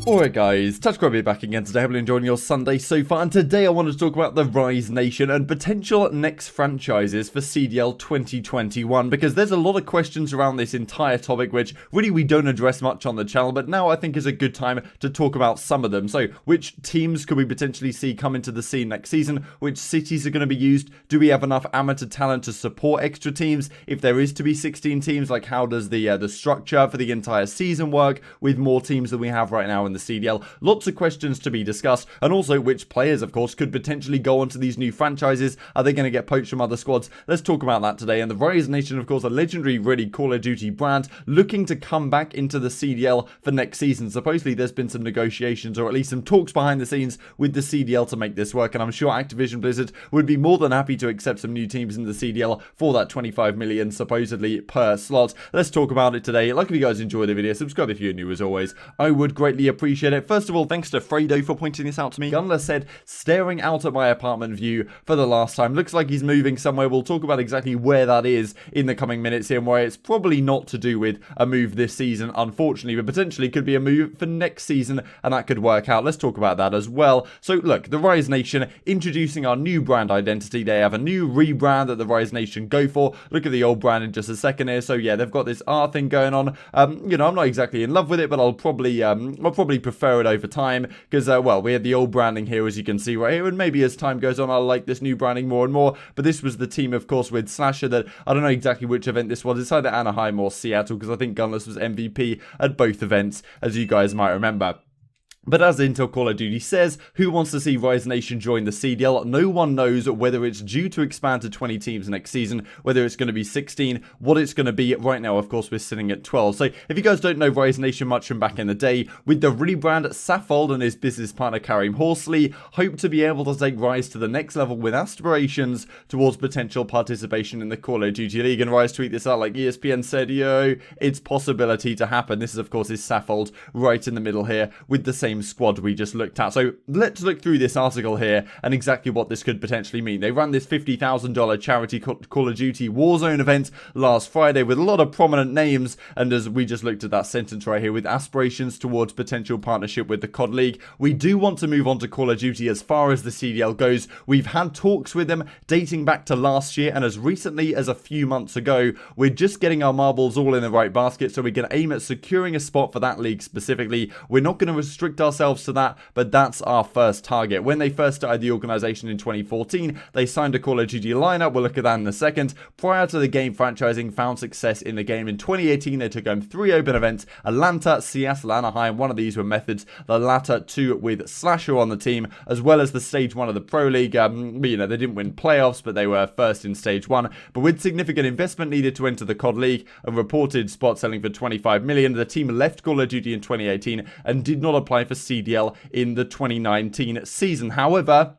Alright guys, TouchGrubby back again today. Hope you're enjoying your Sunday so far, and today I wanted to talk about the Rise Nation and potential next franchises for CDL 2021, because there's a lot of questions around this entire topic which really we don't address much on the channel, but now I think is a good time to talk about some of them. So which teams could we potentially see come into the scene next season? Which cities are going to be used? Do we have enough amateur talent to support extra teams? If there is to be 16 teams, like how does the structure for the entire season work with more teams than we have right now in the CDL? Lots of questions to be discussed, and also which players, of course, could potentially go onto these new franchises. Are they going to get poached from other squads? Let's talk about that today. And the Rise Nation, of course, a legendary, really Call of Duty brand looking to come back into the CDL for next season. Supposedly, there's been some negotiations, or at least some talks behind the scenes with the CDL to make this work, and I'm sure Activision Blizzard would be more than happy to accept some new teams in the CDL for that 25 million supposedly per slot. Let's talk about it today. Like if you guys enjoyed the video, subscribe if you're new as always. I would greatly appreciate it. First of all, thanks to Fredo for pointing this out to me. Gunler said, staring out at my apartment view for the last time. Looks like he's moving somewhere. We'll talk about exactly where that is in the coming minutes here, and where it's probably not to do with a move this season, unfortunately, but potentially could be a move for next season, and that could work out. Let's talk about that as well. So look, the Rise Nation introducing our new brand identity. They have a new rebrand that the Rise Nation go for. Look at the old brand in just a second here. So yeah, they've got this R thing going on. You know, I'm not exactly in love with it, but I'll probably prefer it over time, because well, we had the old branding here, as you can see right here, and maybe as time goes on I'll like this new branding more and more. But this was the team, of course, with Slasher, that I don't know exactly which event this was. It's either Anaheim or Seattle, because I think Gunless was MVP at both events, as you guys might remember. But as Intel Call of Duty says, who wants to see Rise Nation join the CDL? No one knows whether it's due to expand to 20 teams next season, whether it's going to be 16, what it's going to be. Right now, of course, we're sitting at 12. So if you guys don't know Rise Nation much from back in the day, with the rebrand, Saffold and his business partner Karim Horsley hope to be able to take Rise to the next level with aspirations towards potential participation in the Call of Duty League. And Rise tweet this out like ESPN said, yo, it's possibility to happen. This is, of course, is Saffold right in the middle here with the same squad we just looked at. So let's look through this article here and exactly what this could potentially mean. They ran this $50,000 charity Call of Duty Warzone event last Friday with a lot of prominent names, and as we just looked at that sentence right here, with aspirations towards potential partnership with the CoD League. We do want to move on to Call of Duty as far as the CDL goes. We've had talks with them dating back to last year, and as recently as a few months ago, we're just getting our marbles all in the right basket so we can aim at securing a spot for that league specifically. We're not going to restrict ourselves to that, but that's our first target. When they first started the organization in 2014, they signed a Call of Duty lineup. We'll look at that in a second. Prior to the game franchising, found success in the game. In 2018, they took home 3 open events: Atlanta, Seattle, Anaheim. One of these were Methods, the latter 2 with Slasher on the team, as well as the Stage 1 of the Pro League. You know, they didn't win playoffs, but they were first in Stage 1. But with significant investment needed to enter the CoD League and reported spot selling for 25 million, the team left Call of Duty in 2018 and did not apply for CDL in the 2019 season. However,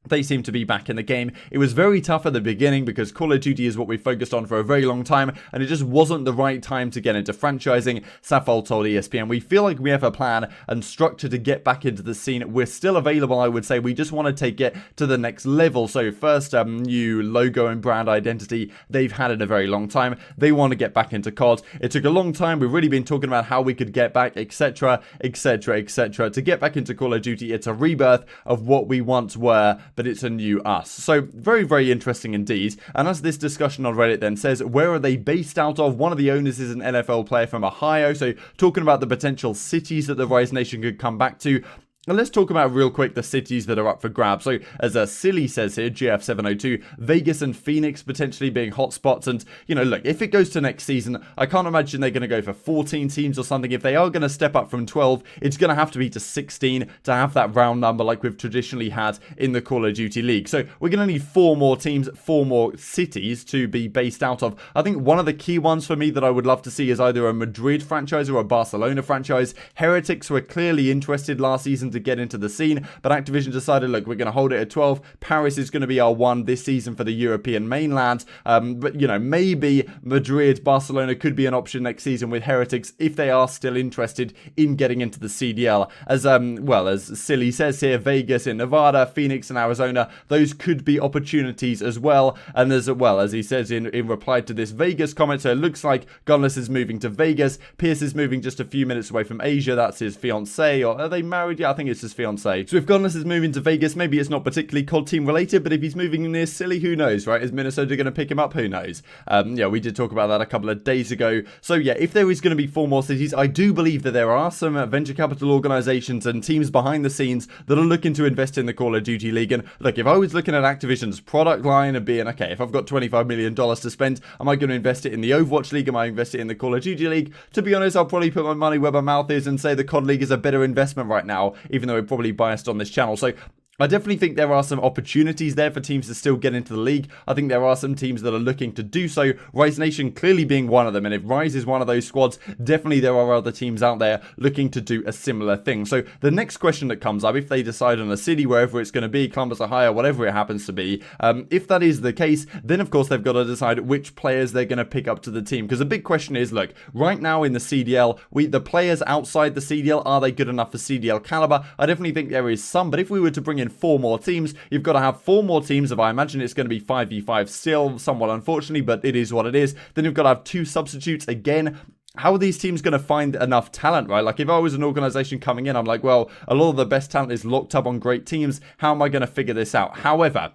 they seem to be back in the game. It was very tough at the beginning because Call of Duty is what we focused on for a very long time, and it just wasn't the right time to get into franchising. Saffold told ESPN, we feel like we have a plan and structure to get back into the scene. We're still available, I would say. We just want to take it to the next level. So first, new logo and brand identity they've had in a very long time. They want to get back into COD. It took a long time. We've really been talking about how we could get back, etc., etc., etc. To get back into Call of Duty, it's a rebirth of what we once were, but it's a new us. So very, very interesting indeed. And as this discussion on Reddit then says, where are they based out of? One of the owners is an NFL player from Ohio. So talking about the potential cities that the Rise Nation could come back to. And let's talk about real quick the cities that are up for grabs. So as Silly says here, GF702, Vegas and Phoenix potentially being hotspots. And, you know, look, if it goes to next season, I can't imagine they're going to go for 14 teams or something. If they are going to step up from 12, it's going to have to be to 16 to have that round number like we've traditionally had in the Call of Duty League. So we're going to need 4 more teams, 4 more cities to be based out of. I think one of the key ones for me that I would love to see is either a Madrid franchise or a Barcelona franchise. Heretics were clearly interested last season to get into the scene, but Activision decided, look, we're going to hold it at 12. Paris is going to be our one this season for the European mainland, but, you know, maybe Madrid, Barcelona could be an option next season with Heretics if they are still interested in getting into the CDL. As, well, as Silly says here, Vegas in Nevada, Phoenix in Arizona, those could be opportunities as well. And as well, as he says in reply to this Vegas comment, so it looks like Gunless is moving to Vegas. Pierce is moving just a few minutes away from Asia. That's his fiancée, or are they married? Yeah, I think it's his fiancée. So if Gunless is moving to Vegas, maybe it's not particularly COD team related, but if he's moving near Silly, who knows, right? Is Minnesota going to pick him up? Who knows? Yeah, we did talk about that a couple of days ago. So yeah, if there is going to be 4 more cities, I do believe that there are some venture capital organizations and teams behind the scenes that are looking to invest in the Call of Duty League. And look, if I was looking at Activision's product line and being, okay, if I've got $25 million to spend, am I going to invest it in the Overwatch League? Am I invest it in the Call of Duty League? To be honest, I'll probably put my money where my mouth is and say the COD League is a better investment right now, even though we're probably biased on this channel. So I definitely think there are some opportunities there for teams to still get into the league. I think there are some teams that are looking to do so, Rise Nation clearly being one of them, and if Rise is one of those squads, definitely there are other teams out there looking to do a similar thing. So the next question that comes up, if they decide on a city, wherever it's going to be, Columbus, Ohio, whatever it happens to be, if that is the case, then of course they've got to decide which players they're going to pick up to the team, because the big question is, look, right now in the CDL, the players outside the CDL, are they good enough for CDL caliber? I definitely think there is some, but if we were to bring in 4 more teams, you've got to have 4 more teams. If I imagine it's going to be 5v5 still, somewhat unfortunately, but it is what it is. Then you've got to have 2 substitutes again. How are these teams going to find enough talent, right? Like, if I was an organization coming in, I'm like, well, a lot of the best talent is locked up on great teams. How am I going to figure this out? However,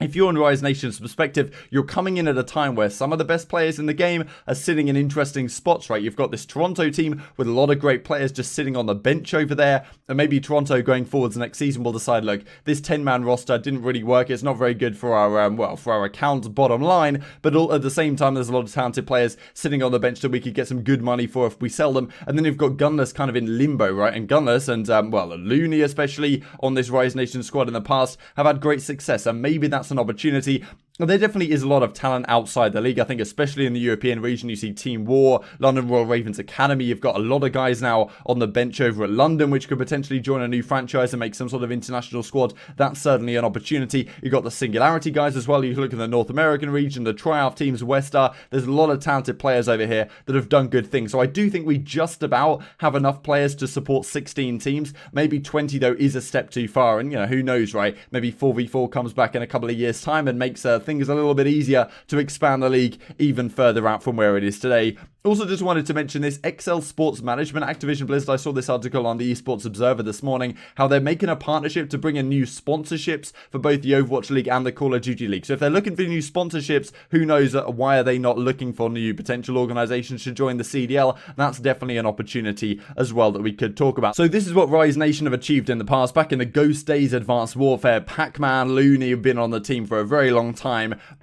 if you're on Rise Nation's perspective, you're coming in at a time where some of the best players in the game are sitting in interesting spots, right? You've got this Toronto team with a lot of great players just sitting on the bench over there, and maybe Toronto going forwards next season will decide, look, this 10-man roster didn't really work. It's not very good for our, well, for our account bottom line, but at the same time, there's a lot of talented players sitting on the bench that we could get some good money for if we sell them. And then you've got Gunless kind of in limbo, right? And Gunless and, well, Looney especially on this Rise Nation squad in the past have had great success, and maybe that's an opportunity. There definitely is a lot of talent outside the league. I think especially in the European region, you see Team War, London Royal Ravens Academy. You've got a lot of guys now on the bench over at London, which could potentially join a new franchise and make some sort of international squad. That's certainly an opportunity. You've got the Singularity guys as well. You look at the North American region, the Triumph teams, Westar. There's a lot of talented players over here that have done good things. So I do think we just about have enough players to support 16 teams. Maybe 20, though, is a step too far. And, you know, who knows, right? Maybe 4v4 comes back in a couple of years' time and makes things a little bit easier to expand the league even further out from where it is today. Also, just wanted to mention this XL Sports Management, Activision Blizzard. I saw this article on the Esports Observer this morning, how they're making a partnership to bring in new sponsorships for both the Overwatch League and the Call of Duty League. So if they're looking for new sponsorships, who knows why are they not looking for new potential organizations to join the CDL? That's definitely an opportunity as well that we could talk about. So this is what Rise Nation have achieved in the past. Back in the Ghost days, Advanced Warfare, Pac-Man, Looney have been on the team for a very long time.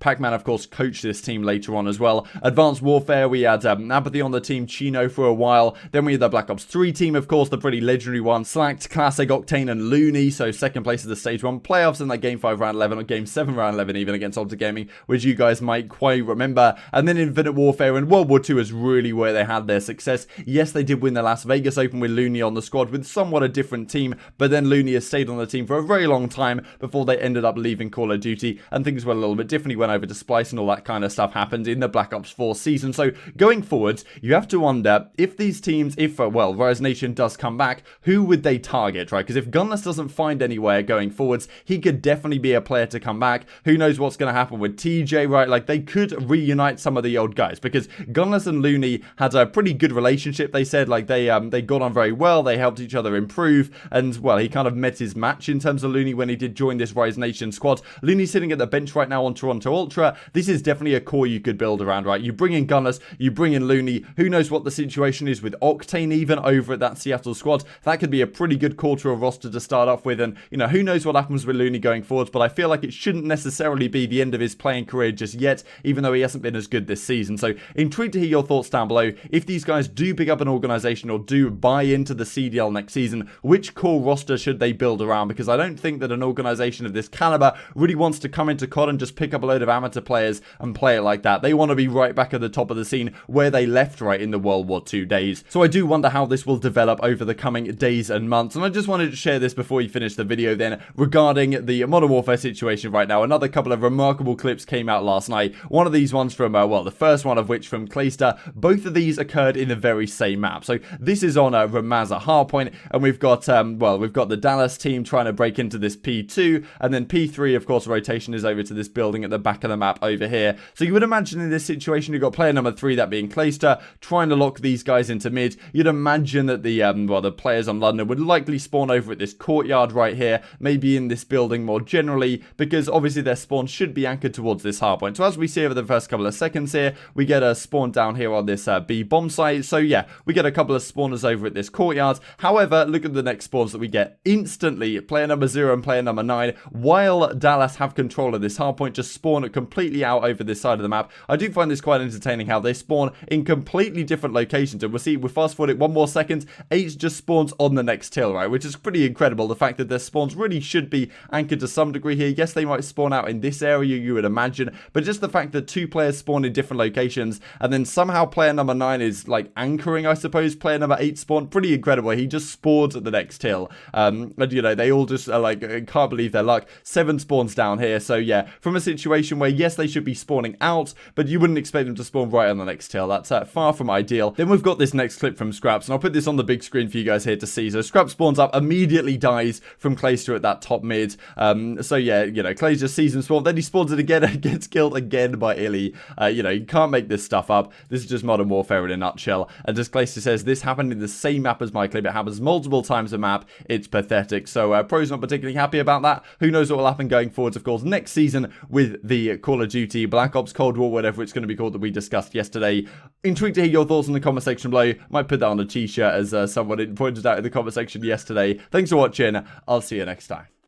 Pac-Man, of course, coached this team later on as well. Advanced Warfare, we had Apathy on the team, Chino for a while. Then we had the Black Ops 3 team, of course, the pretty legendary one. Slacked, Classic, Octane, and Looney. So second place of the Stage 1 playoffs in that Game 5 round 11, or Game 7 round 11 even, against OpTic Gaming, which you guys might quite remember. And then Infinite Warfare and World War II is really where they had their success. Yes, they did win the Las Vegas Open with Looney on the squad with somewhat a different team, but then Looney has stayed on the team for a very long time before they ended up leaving Call of Duty, and things went a little bit different. He went over to Splice and all that kind of stuff happened in the Black Ops 4 season. So going forwards, you have to wonder if these teams, well, Rise Nation does come back, who would they target, right? Because if Gunless doesn't find anywhere going forwards, he could definitely be a player to come back. Who knows what's going to happen with TJ, right? Like, they could reunite some of the old guys, because Gunless and Looney had a pretty good relationship. They said, like, they got on very well. They helped each other improve, and, well, he kind of met his match in terms of Looney when he did join this Rise Nation squad. Looney's sitting at the bench right now on Toronto Ultra. This is definitely a core you could build around, right? You bring in Gunless, you bring in Looney. Who knows what the situation is with Octane even over at that Seattle squad. That could be a pretty good core to a roster to start off with, and, you know, who knows what happens with Looney going forwards, but I feel like it shouldn't necessarily be the end of his playing career just yet, even though he hasn't been as good this season. So intrigued to hear your thoughts down below. If these guys do pick up an organization or do buy into the CDL next season, which core roster should they build around? Because I don't think that an organization of this caliber really wants to come into COD and just pick up a load of amateur players and play it like that. They want to be right back at the top of the scene where they they left right in the World War II days. So I do wonder how this will develop over the coming days and months, and I just wanted to share this before we finish the video then regarding the Modern Warfare situation right now. Another couple of remarkable clips came out last night. One of these ones from, well, the first one of which from Clayster. Both of these occurred in the very same map. So this is on Ramaza Hardpoint, and we've got, well, we've got the Dallas team trying to break into this P2, and then P3, of course, rotation is over to this building at the back of the map over here. So you would imagine in this situation, you've got player number 3, that being Clayster, trying to lock these guys into mid. You'd imagine that the, well, the players on London would likely spawn over at this courtyard right here, maybe in this building more generally, because obviously their spawn should be anchored towards this hardpoint. So as we see over the first couple of seconds here, we get a spawn down here on this B bomb site. So yeah, we get a couple of spawners over at this courtyard. However, look at the next spawns that we get instantly. Player number 0 and player number 9, while Dallas have control of this hardpoint, just spawn completely out over this side of the map. I do find this quite entertaining how they spawn in completely different locations, and we'll see, we'll fast forward it one more second, H just spawns on the next hill, right, which is pretty incredible. The fact that their spawns really should be anchored to some degree here. Yes, they might spawn out in this area, you would imagine, but just the fact that 2 players spawn in different locations, and then somehow player number 9 is like anchoring, I suppose, player number 8 spawn, pretty incredible. He just spawns at the next hill, and you know, they all just are like, can't believe their luck. 7 spawns down here. So yeah, from a situation where yes, they should be spawning out, but you wouldn't expect them to spawn right on the next hill. That's far from ideal. Then we've got this next clip from Scraps, and I'll put this on the big screen for you guys here to see. So Scraps spawns up, immediately dies from Clayster at that top mid. So yeah, you know, Clayster sees him spawn, then he spawns it again and gets killed again by Illy. You know, you can't make this stuff up. This is just Modern Warfare in a nutshell. And as Clayster says, this happened in the same map as my clip. It happens multiple times a map. It's pathetic. So Pro's not particularly happy about that. Who knows what will happen going forwards, of course, next season with the Call of Duty Black Ops Cold War, whatever it's going to be called, that we discussed yesterday. Intrigued to hear your thoughts in the comment section below. Might put that on a t-shirt, as someone pointed out in the comment section yesterday. Thanks for watching. I'll see you next time.